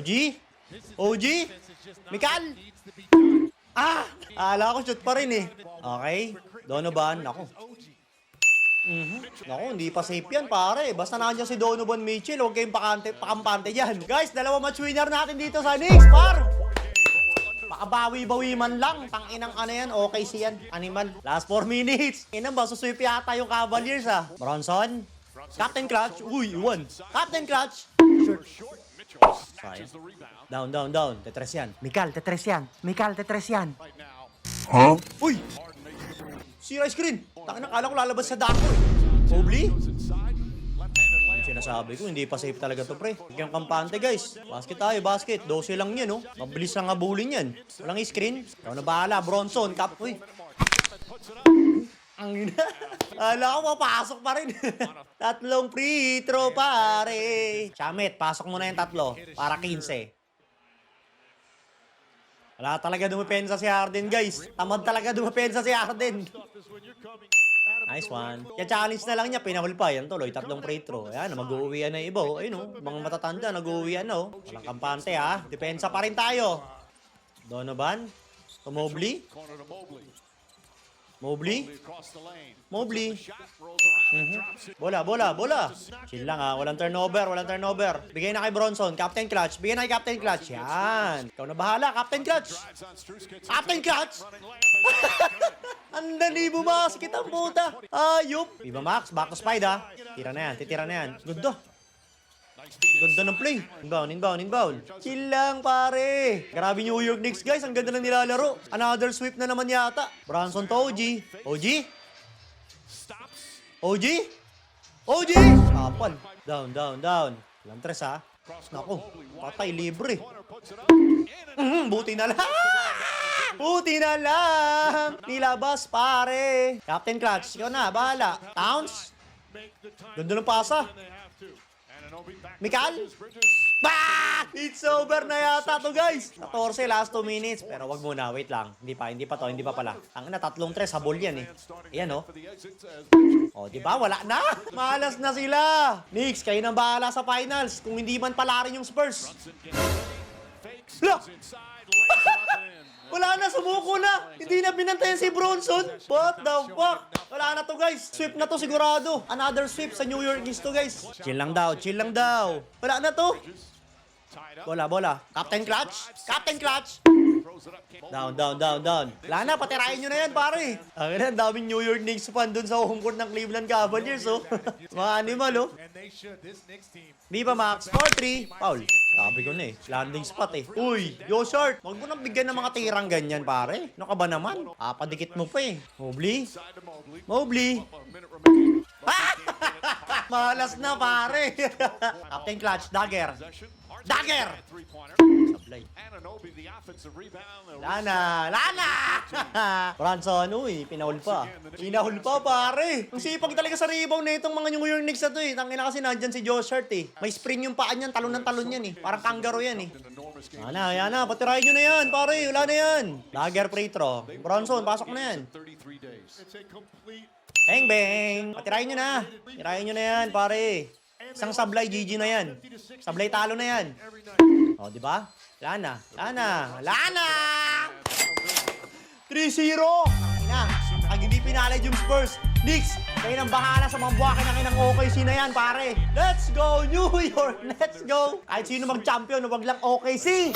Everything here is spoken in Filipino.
OG? OG? Mikal? Ala ko shoot pa rin eh. Okay. Donovan, ako. Naku, hindi pa safe yan pare. Basta nandiyan si Donovan Mitchell, huwag kayong pakampante dyan. Guys, dalawa match winner natin dito sa Knicks, par! Pakabawi-bawi man lang. Tanginang ano yan, okay siyan. Animal. Last 4 minutes. Inang ba, susweep yata yung Cavaliers ah. Bronson. Captain Clutch. Uy, iwan. Captain Clutch. Short. Down. Tetres yan. Mikal, tetres yan. Huh? Uy! Sira screen. Tangina, kala ko lalabas sa dako eh. Mobley? Yung sinasabi ko, hindi pa safe talaga to pre. Yung kampante guys. Basket tayo, basket. 12 lang yan oh. Mabilis lang abulin yan. Walang screen. Ikaw na bahala. Bronson, cap. Uy. Ang ina. Ala ko, papasok pa rin. Tatlong free throw pare. Chamit, pasok mo na yung tatlo. Para 15. Wala talaga dumapensa si Harden, guys. Tamad talaga dumapensa si Harden. Nice one. Kaya challenge na lang niya, pinahul pa. Yan tuloy, tatlong free throw. Ayan, mag-uwian na iba. Ayun o, mga matatanda, nag-uwian na o. Walang kampante ha. Depensa pa rin tayo. Donovan. To Mobley. Mobley. Bola. Chill lang ha. Walang turnover. Bigay na kay Bronson. Captain Clutch. Yan. Ikaw na bahala, Captain Clutch. Ang dali bumasket ang puta. Ayup. Viva Max. Back to Spide ha. Titira na yan. Ganda ng play. Inbound. Chill lang pare. Grabe New York Knicks guys. Ang ganda ng nilalaro. Another sweep na naman yata. Bronson to OG. Apal. Down. Lantres ha. Naku. Patay libre. Buti na lang. Nilabas pare. Captain Clutch. Ikaw na. Bahala. Towns. Ganda ng pasa. Mikal? It's over na yata to guys. 14 last 2 minutes. Pero wag muna, wait lang. Hindi pa pala. Ang ina, tatlong tres, habol yan eh. Ayan oh. Oh, di ba? Wala na. Malas na sila. Knicks, kayo nang bahala sa finals. Kung hindi man pala rin yung Spurs. Wala na, sumuko na. Hindi na binantayan si Bronson. What the fuck? Wala na to guys. Sweep na to sigurado. Another sweep sa New York Knicks to guys. Chill lang daw. Wala na to. Bola. Captain Clutch. Down. Wala na, patirahin nyo na yan pare. Ang daming New York Knicks fan dun sa home court ng Cleveland Cavaliers oh. Mga animal oh. Viva Max, 4-3. Foul. Sabi ko na eh. Landing spot eh. Uy, yo short. Huwag mo nang bigyan ng mga tirang ganyan pare. Ano ka ba naman? Padikit mo pa eh. Mobley. Malas na pare. Captain Clutch, dagger. Sablay. Lana! Bronson, uy, pinahul pa pare. Ang sipag talaga sa rebound na itong mga New York Knicks na to eh. Tangina kasi nandyan si Josh Hart eh. May spring yung paan yan, talon yan eh. Parang kangaroo yan eh. Yan na, patirahin nyo na yan pare, wala na yan. Dagger free throw. Bronson, pasok na yan. Bang! Patirahin nyo na yan pare. Isang sablay, GG na yan. Sablay talo na yan. O, di ba? Lana! 3-0! Pag hindi pinalad yung Spurs, Knicks, kayo nang bahala sa mga buwakin ng OKC na yan, pare. Let's go, New York! Let's go! Kahit sino mag-champion, wag lang OKC!